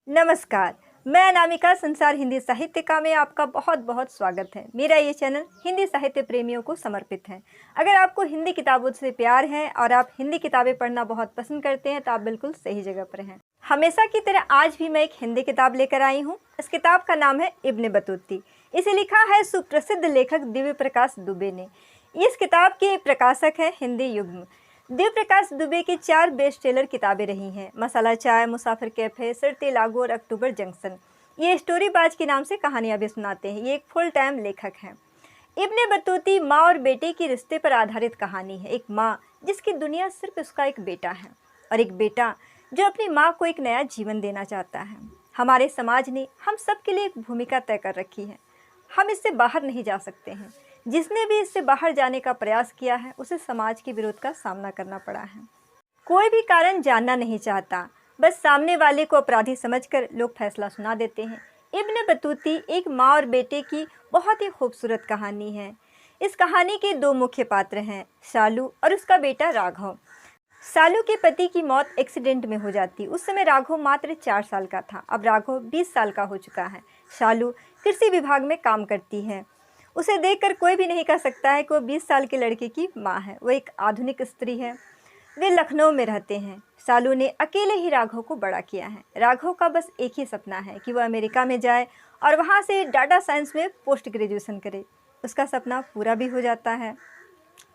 नमस्कार, मैं अनामिका संसार हिंदी साहित्यिका में आपका बहुत बहुत स्वागत है। मेरा ये चैनल हिंदी साहित्य प्रेमियों को समर्पित है। अगर आपको हिंदी किताबों से प्यार है और आप हिंदी किताबें पढ़ना बहुत पसंद करते हैं तो आप बिल्कुल सही जगह पर हैं। हमेशा की तरह आज भी मैं एक हिंदी किताब लेकर आई हूँ। इस किताब का नाम है इब्न बतूती। इसे लिखा है सुप्रसिद्ध लेखक दिव्य प्रकाश दुबे ने। इस किताब के प्रकाशक है हिंदी युग्म। दिव्य प्रकाश दुबे की 4 बेस्ट सेलर किताबें रही हैं। मसाला चाय, मुसाफिर कैफे, शर्तें लागू और अक्टूबर जंक्शन। ये स्टोरीबाज के नाम से कहानियां भी सुनाते हैं। ये एक फुल टाइम लेखक हैं। इब्न बतूती माँ और बेटे के रिश्ते पर आधारित कहानी है। एक माँ जिसकी दुनिया सिर्फ उसका एक बेटा है और एक बेटा जो अपनी माँ को एक नया जीवन देना चाहता है। हमारे समाज ने हम सब के लिए एक भूमिका तय कर रखी है। हम इससे बाहर नहीं जा सकते हैं। जिसने भी इससे बाहर जाने का प्रयास किया है उसे समाज के विरोध का सामना करना पड़ा है। कोई भी कारण जानना नहीं चाहता, बस सामने वाले को अपराधी समझकर लोग फैसला सुना देते हैं। इब्न बतूती एक माँ और बेटे की बहुत ही खूबसूरत कहानी है। इस कहानी के 2 मुख्य पात्र हैं, शालू और उसका बेटा राघव। शालू के पति की मौत एक्सीडेंट में हो जाती। उस समय राघव मात्र 4 साल का था। अब राघव 20 साल का हो चुका है। शालू कृषि विभाग में काम करती है। उसे देखकर कोई भी नहीं कह सकता है कि वो 20 साल के लड़के की माँ है। वो एक आधुनिक स्त्री है। वे लखनऊ में रहते हैं। शालू ने अकेले ही राघव को बड़ा किया है। राघव का बस एक ही सपना है कि वह अमेरिका में जाए और वहाँ से डाटा साइंस में पोस्ट ग्रेजुएशन करे। उसका सपना पूरा भी हो जाता है।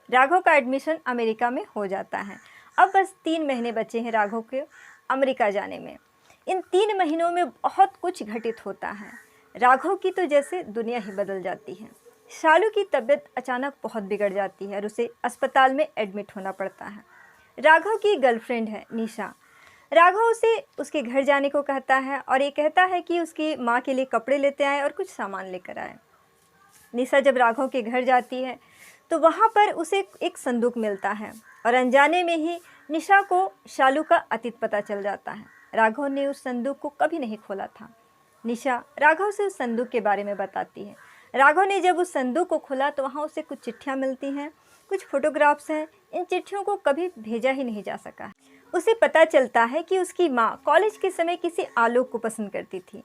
राघव का एडमिशन अमेरिका में हो जाता है। अब बस 3 महीने बचे हैं राघव के अमेरिका जाने में। इन 3 महीनों में बहुत कुछ घटित होता है। राघव की तो जैसे दुनिया ही बदल जाती है। शालू की तबीयत अचानक बहुत बिगड़ जाती है और उसे अस्पताल में एडमिट होना पड़ता है। राघव की गर्लफ्रेंड है निशा। राघव उसे उसके घर जाने को कहता है और ये कहता है कि उसकी माँ के लिए कपड़े लेते आए और कुछ सामान लेकर आए। निशा जब राघव के घर जाती है तो वहाँ पर उसे एक संदूक मिलता है और अनजाने में ही निशा को शालू का अतीत पता चल जाता है। राघव ने उस संदूक को कभी नहीं खोला था। निशा राघव से उस संदूक के बारे में बताती है। राघव ने जब उस संदूक को खोला तो वहाँ उसे कुछ चिट्ठियाँ मिलती हैं, कुछ फोटोग्राफ्स हैं। इन चिट्ठियों को कभी भेजा ही नहीं जा सका। उसे पता चलता है कि उसकी माँ कॉलेज के समय किसी आलोक को पसंद करती थी।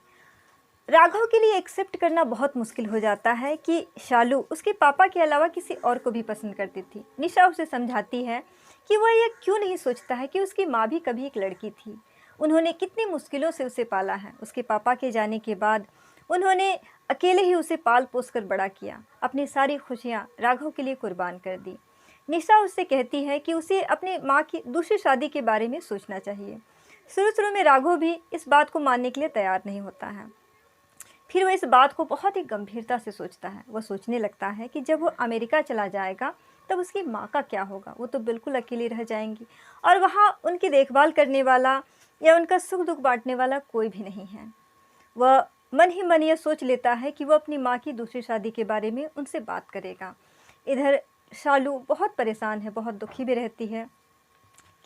राघव के लिए एक्सेप्ट करना बहुत मुश्किल हो जाता है कि शालू उसके पापा के अलावा किसी और को भी पसंद करती थी। निशा उसे समझाती है कि वह यह क्यों नहीं सोचता है कि उसकी माँ भी कभी एक लड़की थी। उन्होंने कितनी मुश्किलों से उसे पाला है। उसके पापा के जाने के बाद उन्होंने अकेले ही उसे पाल पोस कर बड़ा किया। अपनी सारी खुशियाँ राघव के लिए कुर्बान कर दी। निशा उससे कहती है कि उसे अपनी माँ की दूसरी शादी के बारे में सोचना चाहिए। शुरू में राघव भी इस बात को मानने के लिए तैयार नहीं होता है। फिर वह इस बात को बहुत ही गंभीरता से सोचता है। वह सोचने लगता है कि जब वो अमेरिका चला जाएगा तब उसकी माँ का क्या होगा। वो तो बिल्कुल अकेली रह जाएंगी और वहाँ उनकी देखभाल करने वाला या उनका सुख दुख बांटने वाला कोई भी नहीं है। वह मन ही मन यह सोच लेता है कि वह अपनी माँ की दूसरी शादी के बारे में उनसे बात करेगा। इधर शालू बहुत परेशान है, बहुत दुखी भी रहती है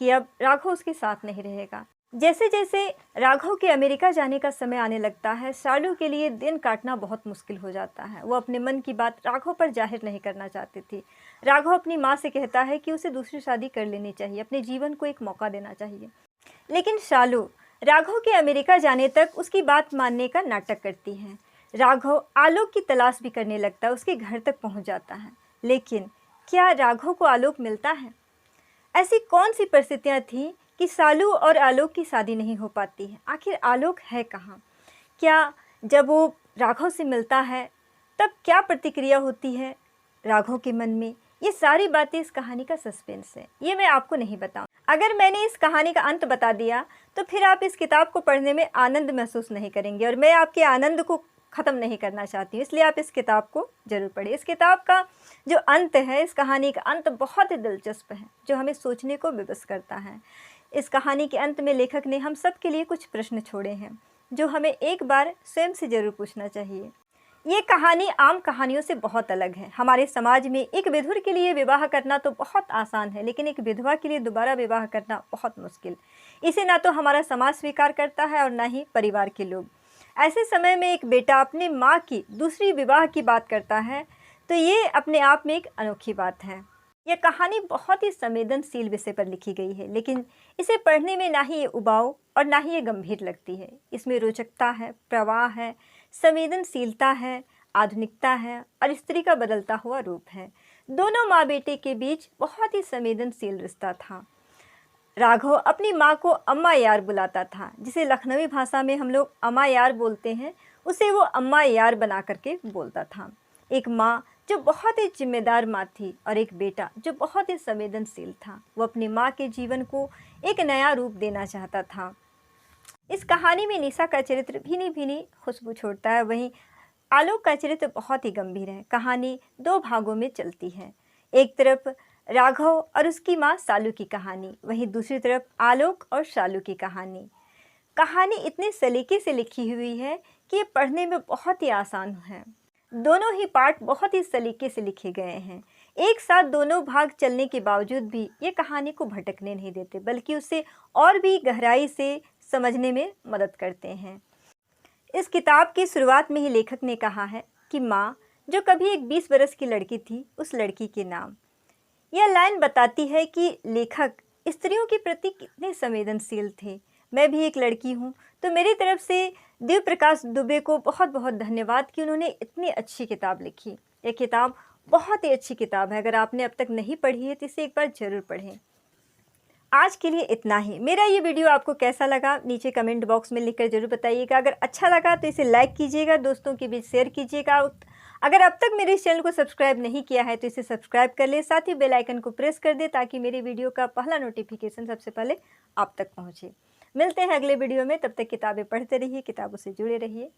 कि अब राघव उसके साथ नहीं रहेगा। जैसे जैसे राघव के अमेरिका जाने का समय आने लगता है, शालू के लिए दिन काटना बहुत मुश्किल हो जाता है। वो अपने मन की बात राघव पर जाहिर नहीं करना चाहती थी। राघव अपनी माँ से कहता है कि उसे दूसरी शादी कर लेनी चाहिए, अपने जीवन को एक मौका देना चाहिए। लेकिन शालू राघव के अमेरिका जाने तक उसकी बात मानने का नाटक करती है। राघव आलोक की तलाश भी करने लगता है, उसके घर तक पहुँच जाता है। लेकिन क्या राघव को आलोक मिलता है? ऐसी कौन सी परिस्थितियाँ थीं कि शालू और आलोक की शादी नहीं हो पाती है? आखिर आलोक है कहाँ? क्या जब वो राघव से मिलता है तब क्या प्रतिक्रिया होती है राघव के मन में? ये सारी बातें इस कहानी का सस्पेंस है। ये मैं आपको नहीं बताऊं। अगर मैंने इस कहानी का अंत बता दिया तो फिर आप इस किताब को पढ़ने में आनंद महसूस नहीं करेंगे और मैं आपके आनंद को ख़त्म नहीं करना चाहती हूँ। इसलिए आप इस किताब को ज़रूर पढ़िए। इस किताब का जो अंत है, इस कहानी का अंत बहुत ही दिलचस्प है जो हमें सोचने को विवश करता है। इस कहानी के अंत में लेखक ने हम सब के लिए कुछ प्रश्न छोड़े हैं जो हमें एक बार स्वयं से ज़रूर पूछना चाहिए। ये कहानी आम कहानियों से बहुत अलग है। हमारे समाज में एक विधुर के लिए विवाह करना तो बहुत आसान है, लेकिन एक विधवा के लिए दोबारा विवाह करना बहुत मुश्किल। इसे ना तो हमारा समाज स्वीकार करता है और ना ही परिवार के लोग। ऐसे समय में एक बेटा अपनी माँ की दूसरी विवाह की बात करता है तो ये अपने आप में एक अनोखी बात है। यह कहानी बहुत ही संवेदनशील विषय पर लिखी गई है, लेकिन इसे पढ़ने में ना ही ये उबाऊ और ना ही ये गंभीर लगती है। इसमें रोचकता है, प्रवाह है, संवेदनशीलता है, आधुनिकता है और स्त्री का बदलता हुआ रूप है। दोनों माँ बेटे के बीच बहुत ही संवेदनशील रिश्ता था। राघव अपनी माँ को अम्मा यार बुलाता था, जिसे लखनवी भाषा में हम लोग अम्मा यार बोलते हैं, उसे वो अम्मा यार बना करके बोलता था। एक माँ जो बहुत ही जिम्मेदार माँ थी और एक बेटा जो बहुत ही संवेदनशील था। वो अपनी माँ के जीवन को एक नया रूप देना चाहता था। इस कहानी में निशा का चरित्र भीनी भीनी खुशबू छोड़ता है, वहीं आलोक का चरित्र बहुत ही गंभीर है। कहानी दो भागों में चलती है। एक तरफ राघव और उसकी माँ सालू की कहानी, वहीं दूसरी तरफ आलोक और शालू की कहानी। कहानी इतने सलीके से लिखी हुई है कि ये पढ़ने में बहुत ही आसान है। दोनों ही पार्ट बहुत ही सलीके से लिखे गए हैं। एक साथ दोनों भाग चलने के बावजूद भी ये कहानी को भटकने नहीं देते, बल्कि उसे और भी गहराई से समझने में मदद करते हैं। इस किताब की शुरुआत में ही लेखक ने कहा है कि माँ जो कभी एक 20 बरस की लड़की थी, उस लड़की के नाम। यह लाइन बताती है कि लेखक स्त्रियों के प्रति कितने संवेदनशील थे। मैं भी एक लड़की हूँ, तो मेरी तरफ से देव प्रकाश दुबे को बहुत बहुत धन्यवाद कि उन्होंने इतनी अच्छी किताब लिखी। यह किताब बहुत ही अच्छी किताब है। अगर आपने अब तक नहीं पढ़ी है तो इसे एक बार ज़रूर पढ़ें। आज के लिए इतना ही। मेरा ये वीडियो आपको कैसा लगा नीचे कमेंट बॉक्स में लिखकर जरूर बताइएगा। अगर अच्छा लगा तो इसे लाइक कीजिएगा, दोस्तों के बीच शेयर कीजिएगा। अगर अब तक मेरे इस चैनल को सब्सक्राइब नहीं किया है तो इसे सब्सक्राइब कर ले, साथ ही बेल आइकन को प्रेस कर दे ताकि मेरे वीडियो का पहला नोटिफिकेशन सबसे पहले आप तक पहुँचे। मिलते हैं अगले वीडियो में, तब तक किताबें पढ़ते रहिए, किताबों से जुड़े रहिए।